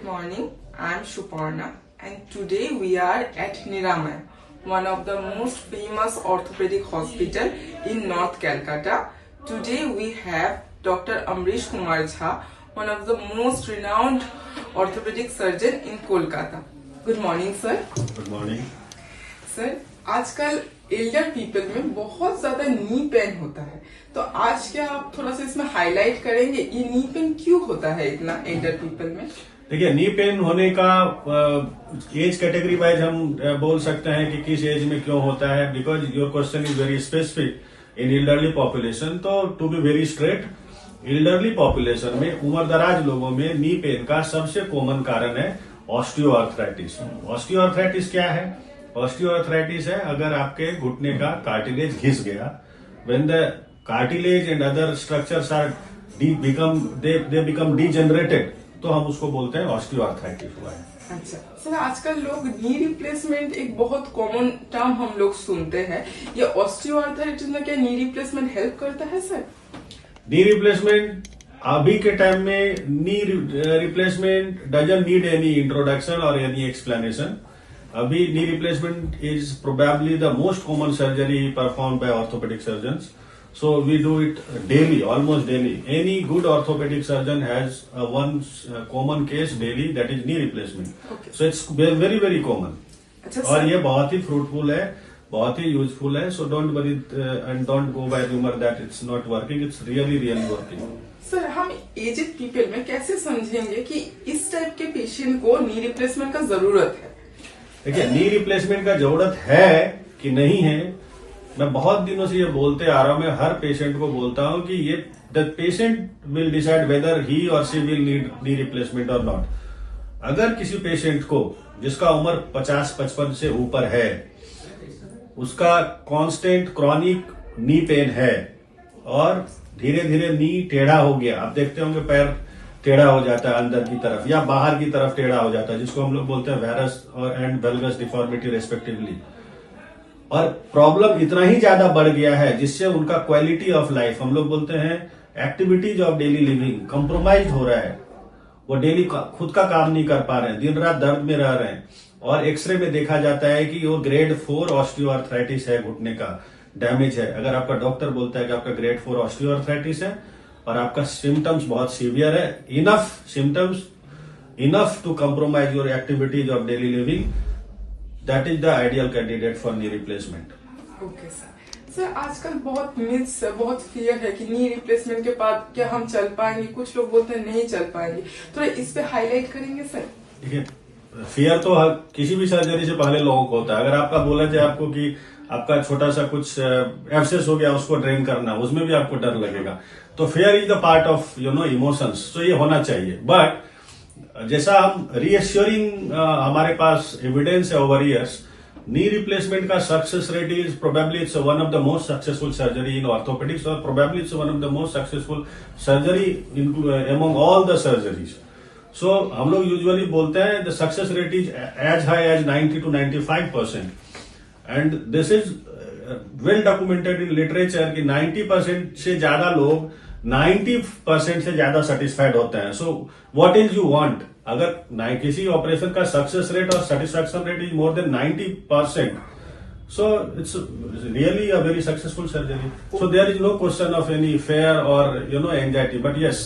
morning. I am Shuparna and today we are at Niramay, one of the most famous orthopedic hospital in North Calcutta. Today we have Dr. Amrish Kumar Jha, one of the most renowned orthopedic surgeon in Kolkata. Good morning, sir. Good morning sir, आजकल Elder people में बहुत ज्यादा knee pain होता है, तो आज क्या आप थोड़ा सा इसमें हाईलाइट करेंगे ये नी पेन क्यों होता है इतना एल्डर पीपल में? देखिए, नी पेन होने का एज कैटेगरी वाइज हम बोल सकते हैं कि किस एज में क्यों होता है, because your question is very specific in elderly population. तो to be very straight, elderly population में उम्रदराज लोगों में नी पेन का सबसे कॉमन कारण है ऑस्टियोआर्थराइटिस. ऑस्टियोआर्थराइटिस क्या है? ऑस्टियोआर्थराइटिस है अगर आपके घुटने का कार्टिलेज घिस गया. When the cartilage and other structures are they become degenerated, तो हम उसको बोलते हैं ऑस्टियोआर्थराइटिस हुआ है. अच्छा सर, आजकल लोग नी रिप्लेसमेंट एक बहुत कॉमन टर्म हम लोग सुनते हैं. ये ऑस्टियोआर्थराइटिस में क्या नी रिप्लेसमेंट हेल्प करता है सर? नी रिप्लेसमेंट अभी के टाइम में knee replacement doesn't need any introduction और एनी एक्सप्लेनेशन. अभी knee replacement is probably the most common surgery perform by orthopaedic surgeons. So we do it daily, almost daily. Any good orthopedic surgeon has one common case daily, that is knee replacement. Okay. So it's very very common. अच्छा और sir, ये बहुत ही fruitful है, बहुत ही useful है. So don't worry and don't go by rumor that it's not working. It's really working. Sir हम aged people में कैसे समझेंगे कि इस टाइप के पेशेंट को नी रिप्लेसमेंट का जरूरत है? देखिए, नी रिप्लेसमेंट का जरूरत है कि नहीं है, मैं बहुत दिनों से ये बोलते आ रहा हूं. मैं हर पेशेंट को बोलता हूं कि ये the patient will decide whether he और she will need knee replacement और नॉट. अगर किसी पेशेंट को जिसका उम्र 50-55 से ऊपर है, उसका कांस्टेंट क्रॉनिक नी पेन है और धीरे धीरे नी टेढ़ा हो गया, आप देखते होंगे पैर टेढ़ा हो जाता है अंदर की तरफ या बाहर की तरफ टेढ़ा हो जाता है, जिसको हम लोग बोलते हैं वेरस और एंड वेल्गस डिफॉर्मिटी रेस्पेक्टिवली. और प्रॉब्लम इतना ही ज्यादा बढ़ गया है जिससे उनका क्वालिटी ऑफ लाइफ, हम लोग बोलते हैं activities of daily living, compromise हो रहा है. वो डेली खुद का काम नहीं कर पा रहे हैं, दिन रात दर्द में रह रहे हैं. और एक्सरे में देखा जाता है कि वो ग्रेड 4 ऑस्टियोआर्थराइटिस है, घुटने का डैमेज है. अगर आपका डॉक्टर बोलता है कि आपका ग्रेड 4 ऑस्टियोआर्थराइटिस है और आपका सिम्टम्स बहुत सीवियर है, enough symptoms, enough to compromise your activities of daily living, that is the ideal candidate for knee replacement. Okay sir. Sir आजकल बहुत मिथ्स है, बहुत फियर है कि नी रिप्लेसमेंट के बाद क्या हम चल पाएंगे, कुछ लोग बोलते हैं नहीं चल पाएंगे, थोड़ा इस पे हाईलाइट करेंगे सर? देखिए, फियर तो किसी भी सर्जरी से पहले लोगों को होता है. अगर आपका बोला जाए आपको कि आपका छोटा सा कुछ एब्सेस हो गया, उसको ड्रेन करना, उसमें भी आपको डर लगेगा. तो fear is the part of emotions. तो ये होना चाहिए. बट जैसा हम रीएश्योरिंग हमारे पास एविडेंस है ओवर ईयर्स, नी रिप्लेसमेंट का success rate is probably it's one of the most successful surgery in orthopaedics और probably it's one of the most successful surgery among all the surgeries. So हम लोग usually बोलते हैं the success rate is as high as 90 to 95%. And this is well documented in literature कि 90% से ज्यादा लोग 90% से ज्यादा सेटिस्फाइड होते हैं. So what is you want? अगर किसी ऑपरेशन का सक्सेस रेट और satisfaction rate is more than 90%, so it's really a very successful surgery. So there is no question of any fear और anxiety. But yes,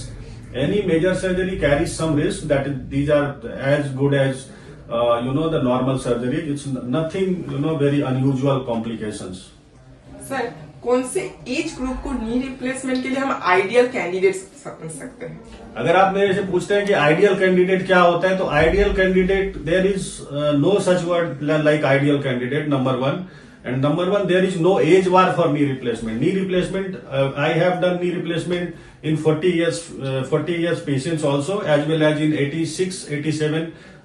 any major surgery carries some risk, that these are as good as the normal surgery. It's nothing very unusual complications. Sir कौन से age group को knee replacement के लिए हम ideal candidate समझ सकते हैं? अगर आप मेरे से पूछते हैं कि आइडियल कैंडिडेट क्या होता है, तो ideal candidate, there is no such word like ideal candidate, number 1. And number 1, there is no age bar for knee replacement. Knee replacement, I have done knee replacement in 40 years patients also, as well as in 86, 87.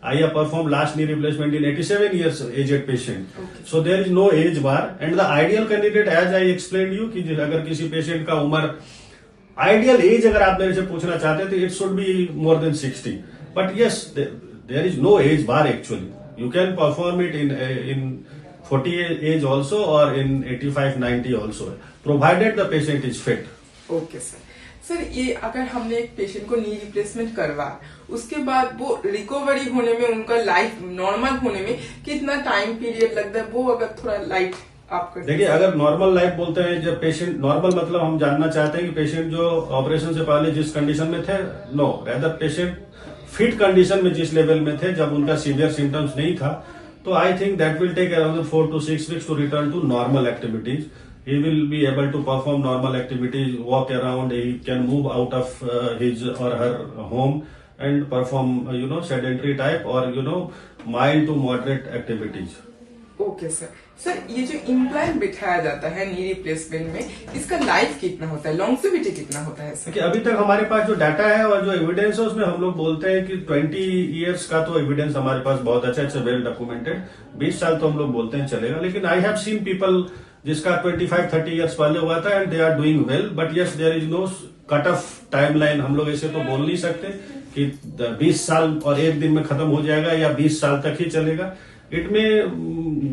I have performed last knee replacement in 87 years aged patient. Okay. So there is no age bar. And the ideal candidate, as I explained you, कि अगर किसी patient का उम्र, ideal age अगर आप मेरे से पूछना चाहते हैं तो it should be more than 60. But yes, there is no age bar actually. You can perform it in 40 age also or in 85, 90 also, provided the patient is fit. Okay sir. Sir ये अगर हमने एक patient को knee replacement करवा, उसके बाद वो recovery होने में, उनका लाइफ नॉर्मल होने में कितना टाइम पीरियड लगता है, वो अगर थोड़ा लाइट आप कर। देखिए, अगर नॉर्मल लाइफ बोलते हैं, जब पेशेंट नॉर्मल मतलब हम जानना चाहते हैं कि पेशेंट जो ऑपरेशन से पहले जिस कंडीशन में थे, no rather patient fit condition में जिस लेवल में थे जब उनका सीवियर सिम्टम्स नहीं था, तो I think that will take around 4 to 6 weeks to return to normal activities. He will be able to perform normal activities, walk around, he can move out of his or her home and perform, sedentary type or, mild to moderate activities. Okay sir. Sir ये जो implant बिठाया जाता है knee replacement में, इसका life कितना होता है, लॉन्गेविटी कितना होता है सर? अभी तक हमारे पास जो डाटा है और जो एविडेंस है उसमें हम लोग बोलते हैं कि 20 years का तो एविडेंस हमारे पास बहुत अच्छा, इट्स वेल डॉक्यूमेंटेड. 20 साल तो हम लोग बोलते हैं चलेगा, लेकिन आई हैव सीन पीपल जिसका 25-30 years पहले हुआ था and they are doing well, but yes there is no cut off timeline. हम लोग ऐसे तो बोल नहीं सकते कि 20 साल और एक दिन में खत्म हो जाएगा या 20 साल तक ही चलेगा. It may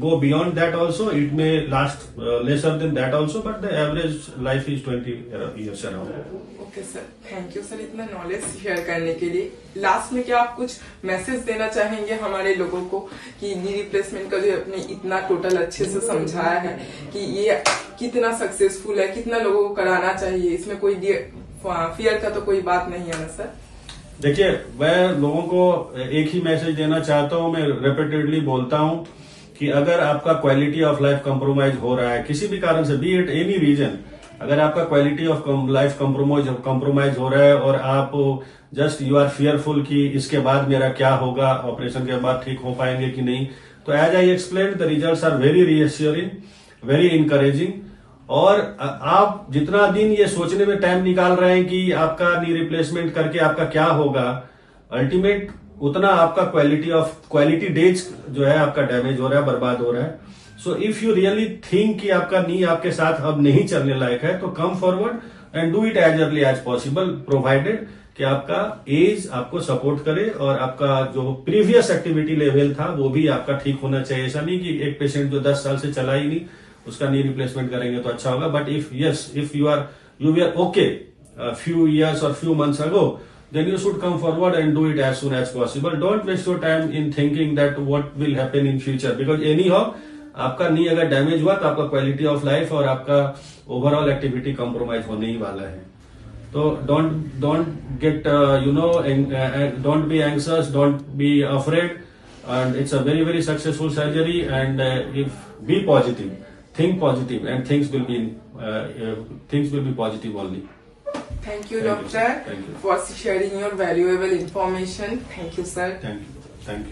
go beyond that also. It may last lesser than that also, but the average life is 20 years around. Okay sir, thank you sir इतना नॉलेज शेयर करने के लिए. लास्ट में क्या आप कुछ मैसेज देना चाहेंगे हमारे लोगों को कि नी रिप्लेसमेंट का जो आपने इतना टोटल अच्छे से समझाया है कि ये कितना सक्सेसफुल है, कितना लोगों को कराना चाहिए, इसमें कोई फियर का तो कोई बात नहीं है ना सर? देखिए, मैं लोगों को एक ही मैसेज देना चाहता हूं, मैं रिपीटेडली बोलता हूं कि अगर आपका क्वालिटी ऑफ लाइफ कंप्रोमाइज हो रहा है किसी भी कारण से, बी इट एनी रीजन, अगर आपका क्वालिटी ऑफ लाइफ कंप्रोमाइज हो रहा है और आप जस्ट यू आर फियरफुल कि इसके बाद मेरा क्या होगा, ऑपरेशन के बाद ठीक हो पाएंगे कि नहीं, तो as I explain the results are very reassuring, very encouraging. और आप जितना दिन ये सोचने में टाइम निकाल रहे हैं कि आपका नी रिप्लेसमेंट करके आपका क्या होगा, अल्टीमेट उतना आपका क्वालिटी डेज जो है आपका डैमेज हो रहा है, बर्बाद हो रहा है. So if you really think कि आपका नी आपके साथ अब नहीं चलने लायक है, तो come forward and do it as early as possible, provided कि आपका एज आपको सपोर्ट करे और आपका जो प्रीवियस एक्टिविटी लेवल था वो भी आपका ठीक होना चाहिए. ऐसा नहीं कि एक पेशेंट जो 10 साल से चला ही नहीं उसका नी रिप्लेसमेंट करेंगे तो अच्छा होगा. But if you are okay few years or few months ago, then you should come forward and do it as soon as possible. Don't waste your time in thinking that what will happen in future, because anyhow आपका नी अगर damage हुआ तो आपका quality of life और आपका overall activity compromise होने ही वाला है. तो don't get don't be anxious, don't be afraid, and it's a very very successful surgery. And if be positive, think positive, and things will be positive only. Thank you, doctor, for sharing your valuable information. Thank you, sir. Thank you.